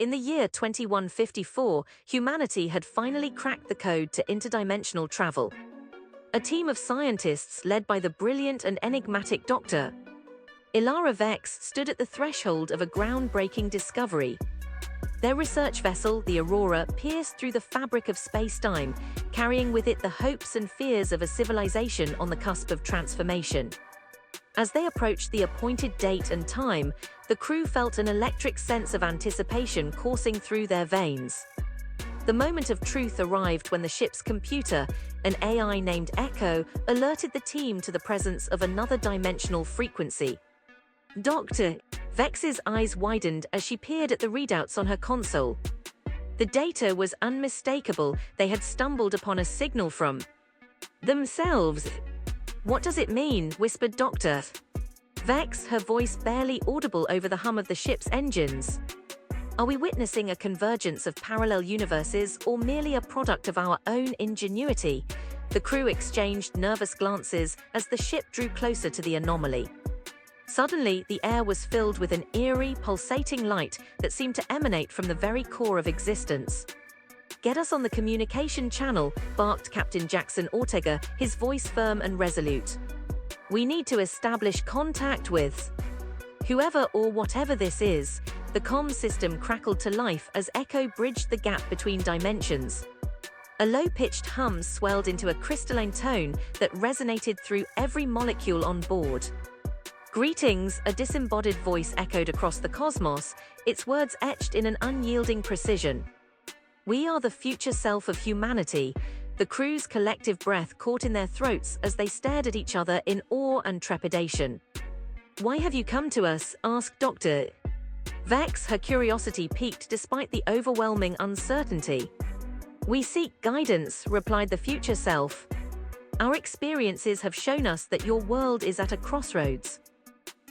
In the year 2154, humanity had finally cracked the code to interdimensional travel. A team of scientists led by the brilliant and enigmatic Dr. Ilara Vex stood at the threshold of a groundbreaking discovery. Their research vessel, the Aurora, pierced through the fabric of space-time, carrying with it the hopes and fears of a civilization on the cusp of transformation. As they approached the appointed date and time, the crew felt an electric sense of anticipation coursing through their veins. The moment of truth arrived when the ship's computer, an AI named Echo, alerted the team to the presence of another dimensional frequency. Dr. Vex's eyes widened as she peered at the readouts on her console. The data was unmistakable. They had stumbled upon a signal from themselves. "What does it mean?" whispered Dr. Vex, her voice barely audible over the hum of the ship's engines. "Are we witnessing a convergence of parallel universes or merely a product of our own ingenuity?" The crew exchanged nervous glances as the ship drew closer to the anomaly. Suddenly, the air was filled with an eerie, pulsating light that seemed to emanate from the very core of existence. "Get us on the communication channel," barked Captain Jackson Ortega, his voice firm and resolute. "We need to establish contact with whoever or whatever this is." The comm system crackled to life as Echo bridged the gap between dimensions. A low-pitched hum swelled into a crystalline tone that resonated through every molecule on board. "Greetings," a disembodied voice echoed across the cosmos, its words etched in an unyielding precision. "We are the future self of humanity." The crew's collective breath caught in their throats as they stared at each other in awe and trepidation. "Why have you come to us?" asked Dr. Vex, her curiosity piqued despite the overwhelming uncertainty. "We seek guidance," replied the future self. "Our experiences have shown us that your world is at a crossroads.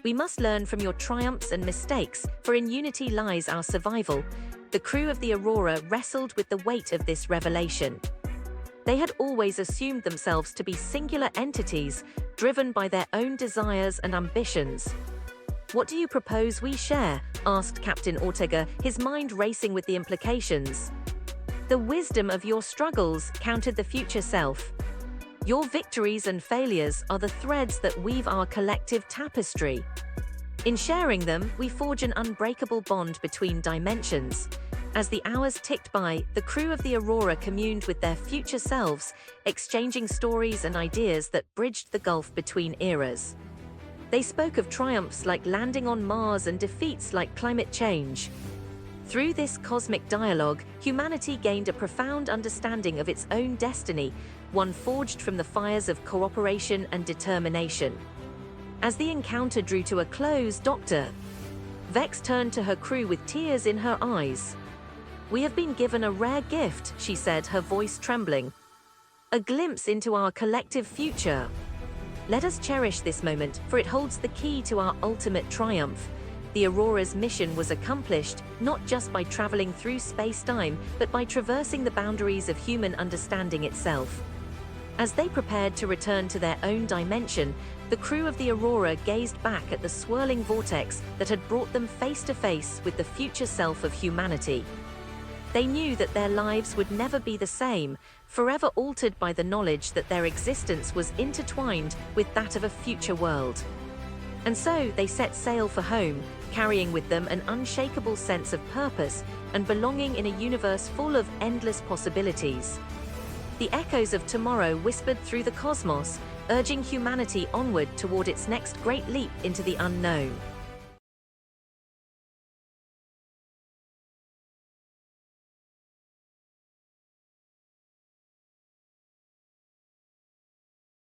We must learn from your triumphs and mistakes, for in unity lies our survival." The crew of the Aurora wrestled with the weight of this revelation. They had always assumed themselves to be singular entities, driven by their own desires and ambitions. "What do you propose we share?" asked Captain Ortega, his mind racing with the implications. "The wisdom of your struggles," countered the future self. "Your victories and failures are the threads that weave our collective tapestry. In sharing them, we forge an unbreakable bond between dimensions." As the hours ticked by, the crew of the Aurora communed with their future selves, exchanging stories and ideas that bridged the gulf between eras. They spoke of triumphs like landing on Mars and defeats like climate change. Through this cosmic dialogue, humanity gained a profound understanding of its own destiny, one forged from the fires of cooperation and determination. As the encounter drew to a close, Dr. Vex turned to her crew with tears in her eyes. "We have been given a rare gift," she said, her voice trembling. "A glimpse into our collective future. Let us cherish this moment, for it holds the key to our ultimate triumph." The Aurora's mission was accomplished, not just by traveling through space-time, but by traversing the boundaries of human understanding itself. As they prepared to return to their own dimension, the crew of the Aurora gazed back at the swirling vortex that had brought them face to face with the future self of humanity. They knew that their lives would never be the same, forever altered by the knowledge that their existence was intertwined with that of a future world. And so they set sail for home, carrying with them an unshakable sense of purpose and belonging in a universe full of endless possibilities. The echoes of tomorrow whispered through the cosmos, urging humanity onward toward its next great leap into the unknown.